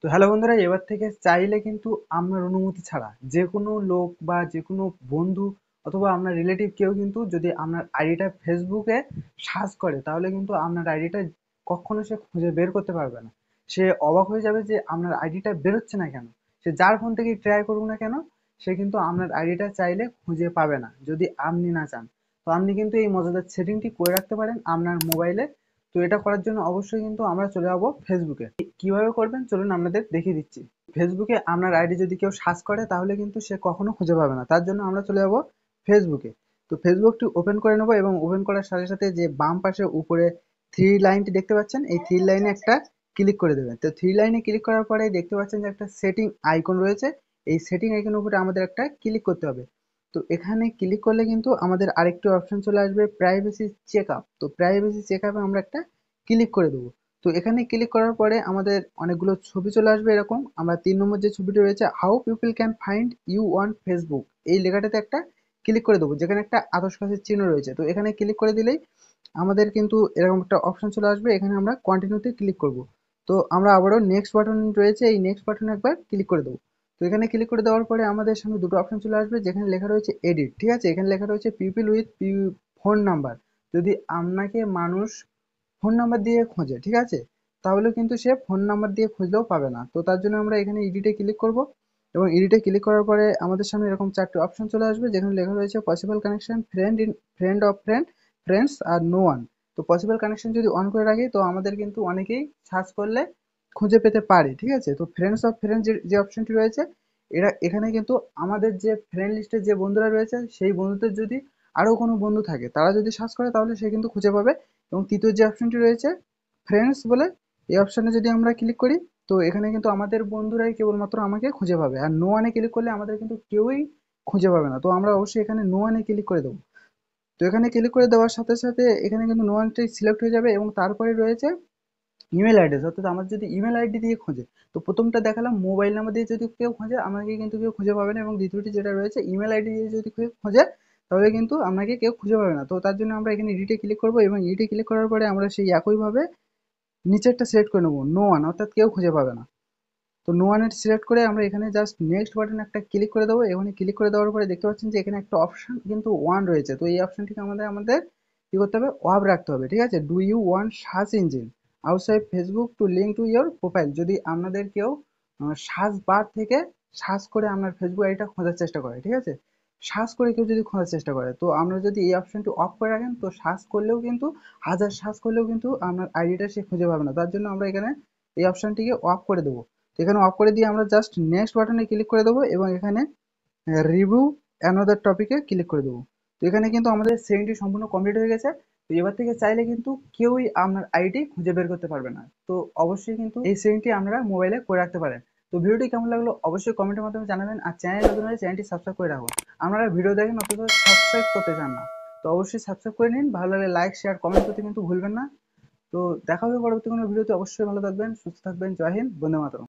তো হ্যালো বন্ধুরা, এবার থেকে চাইলে কিন্তু আপনার অনুমতি ছাড়া যে কোনো লোক বা যে কোনো বন্ধু অথবা আপনার রিলেটিভ কেউ কিন্তু যদি আপনার আইডিটা ফেসবুকে সার্চ করে তাহলে কিন্তু আপনার আইডিটা কখনো সে খুঁজে বের করতে পারবে না। সে অবাক হয়ে যাবে যে আপনার আইডিটা বেরোচ্ছে না কেন। সে যার ফোন থেকে ট্রাই করুক না কেন, সে কিন্তু আপনার আইডিটা চাইলে খুঁজে পাবে না যদি আপনি না চান। তো আপনি কিন্তু এই মজাদার সেটিংটি করে রাখতে পারেন আপনার মোবাইলে। তো এটা করার জন্য অবশ্যই কিন্তু আমরা চলে যাবো ফেসবুকে। কিভাবে করবেন চলুন আপনাদের দেখিয়ে দিচ্ছি। ফেসবুকে আপনার আইডি যদি কেউ সার্চ করে তাহলে কিন্তু সে কখনো খুঁজে পাবে না, তার জন্য আমরা চলে যাবো ফেসবুকে। তো ফেসবুকটি ওপেন করে নেবো এবং ওপেন করার সাথে সাথে যে বাম পাশে উপরে থ্রি লাইনটি দেখতে পাচ্ছেন, এই থ্রি লাইনে একটা ক্লিক করে দেবেন। তো থ্রি লাইনে ক্লিক করার পরে দেখতে পাচ্ছেন যে একটা সেটিং আইকন রয়েছে। এই সেটিং আইকনের উপরে আমাদের একটা ক্লিক করতে হবে। তো এখানে ক্লিক করলে কিন্তু আমাদের আরেকটি অপশন চলে আসবে, প্রাইভেসি চেক আপ। তো প্রাইভেসি চেক আপে আমরা একটা ক্লিক করে দেবো। তো এখানে ক্লিক করার পরে আমাদের অনেকগুলো ছবি চলে আসবে এরকম। আমরা ৩ নম্বর যে ছবিটি রয়েছে, how people can find you on Facebook, এই লেখাটাতে একটা ক্লিক করে দেবো, যেখানে একটা আতশ কাছের চিহ্ন রয়েছে। তো এখানে ক্লিক করে দিলেই আমাদের কিন্তু এরকম একটা অপশন চলে আসবে। এখানে আমরা কন্টিনিউতে ক্লিক করব। তো আমরা আবারও নেক্সট বাটন রয়েছে, এই নেক্সট বাটনে একবার ক্লিক করে দেবো। তো এখানে ক্লিক করে দেওয়ার পরে আমাদের সামনে দুটো অপশন চলে আসবে, যেখানে লেখা রয়েছে এডিট, ঠিক আছে। এখানে লেখা রয়েছে পিপল উইথ ফোন নাম্বার। যদি আপনাকে মানুষ ফোন নাম্বার দিয়ে খোঁজে, ঠিক আছে, তাহলে কিন্তু সে ফোন নাম্বার দিয়ে খুঁজলেও পাবে না। তো তার জন্য আমরা এখানে এডিটে ক্লিক করব এবং এডিটে ক্লিক করার পরে আমাদের সামনে এরকম চারটে অপশন চলে আসবে, যেখানে লেখা রয়েছে possible connection, friend in, friend of friend, friends আর নো ওয়ান। তো পসিবল কানেকশন যদি অন করে রাখি তো আমাদের কিন্তু অনেকেই সার্চ করলে খুঁজে পেতে পারে, ঠিক আছে। তো ফ্রেন্ডস অফ ফ্রেন্ড যে যে অপশনটি রয়েছে, এরা এখানে কিন্তু আমাদের যে ফ্রেন্ড লিস্টে যে বন্ধুরা রয়েছে সেই বন্ধুদের যদি আরও কোনো বন্ধু থাকে তারা যদি সার্চ করে তাহলে সে কিন্তু খুঁজে পাবে। এবং তৃতীয় যে অপশনটি রয়েছে ফ্রেন্ডস বলে, এই অপশনে যদি আমরা ক্লিক করি তো এখানে কিন্তু আমাদের বন্ধুরাই কেবলমাত্র আমাকে খুঁজে পাবে, আর নো ওয়ানে ক্লিক করলে আমাদের কিন্তু কেউই খুঁজে পাবে না। তো আমরা অবশ্যই এখানে নো ওয়ানে ক্লিক করে দেবো। তো এখানে ক্লিক করে দেওয়ার সাথে সাথে এখানে কিন্তু নো ওয়ানটাই সিলেক্ট হয়ে যাবে এবং তারপরে রয়েছে ইমেল অ্যাড্রেস, অর্থাৎ আমার যদি ইমেল আইডি দিয়ে খোঁজে। তো প্রথমটা দেখালাম মোবাইল নাম্বার দিয়ে যদি কেউ খোঁজে আমাকে কিন্তু কেউ খুঁজে পাবে না, এবং দ্বিতীয়টি যেটা রয়েছে ইমেল আইডি দিয়ে যদি কেউ খোঁজে তাহলে কিন্তু আপনাকে কেউ খুঁজে পাবে না। তো তার জন্য আমরা এখানে এডিটে ক্লিক করবো এবং এডিটে ক্লিক করার পরে আমরা সেই একইভাবে নিচেরটা সিলেক্ট করে নেবো, নো ওয়ান, অর্থাৎ কেউ খুঁজে পাবে না। তো নো ওয়ানের সিলেক্ট করে আমরা এখানে জাস্ট নেক্সট বাটনে একটা ক্লিক করে দেবো। এখানে ক্লিক করে দেওয়ার পরে দেখতে পাচ্ছেন যে এখানে একটা অপশন কিন্তু ওয়ান রয়েছে। তো এই অপশনটিকে আমাদের আমাদের কি করতে হবে, অফ রাখতে হবে, ঠিক আছে। Do you want search engine outside Facebook to link to your profile, যদি আপনাদের কেউ সার্চ বার থেকে সার্চ করে আপনার ফেসবুক আইডিটা খোঁজার চেষ্টা করে, ঠিক আছে, সার্চ করে কেউ যদি খোঁজার চেষ্টা করে, তো আমরা যদি এই অপশনটি অফ করে রাখেন তো সার্চ করলেও কিন্তু হাজার সার্চ করলেও কিন্তু আপনার আইডিটা সে খুঁজে পাবে না। তার জন্য আমরা এখানে এই অপশনটিকে অফ করে দেবো। তো এখানে অফ করে দিয়ে আমরা জাস্ট নেক্সট বাটনে ক্লিক করে দেবো এবং এখানে রিভিউ অ্যানাদার টপিকে ক্লিক করে দেবো। তো এখানে কিন্তু আমাদের সেটিংটি সম্পূর্ণ কমপ্লিট হয়ে গেছে। তো এবার থেকে চাইলে কিন্তু কেউই আপনার আইডি খুঁজে বের করতে পারবে না। তো অবশ্যই কিন্তু এই সেটিংটি আপনারা মোবাইলে করে রাখতে পারেন। তো ভিডিওটি কেমন লাগলো অবশ্যই কমেন্টের মাধ্যমে জানাবেন, আর চ্যানেল নতুন হলে চ্যানেলটি সাবস্ক্রাইব করে রাখুন। আপনারা ভিডিও দেখেন অথচ সাবস্ক্রাইব করতে চান না, তো অবশ্যই সাবস্ক্রাইব করে নিন। ভালো লাগলে লাইক শেয়ার কমেন্ট করতে কিন্তু ভুলবেন না। তো দেখা হবে পরবর্তী কোনো ভিডিওতে। অবশ্যই ভালো থাকবেন, সুস্থ থাকবেন। জয় হিন্দ, বন্দে মাতরম।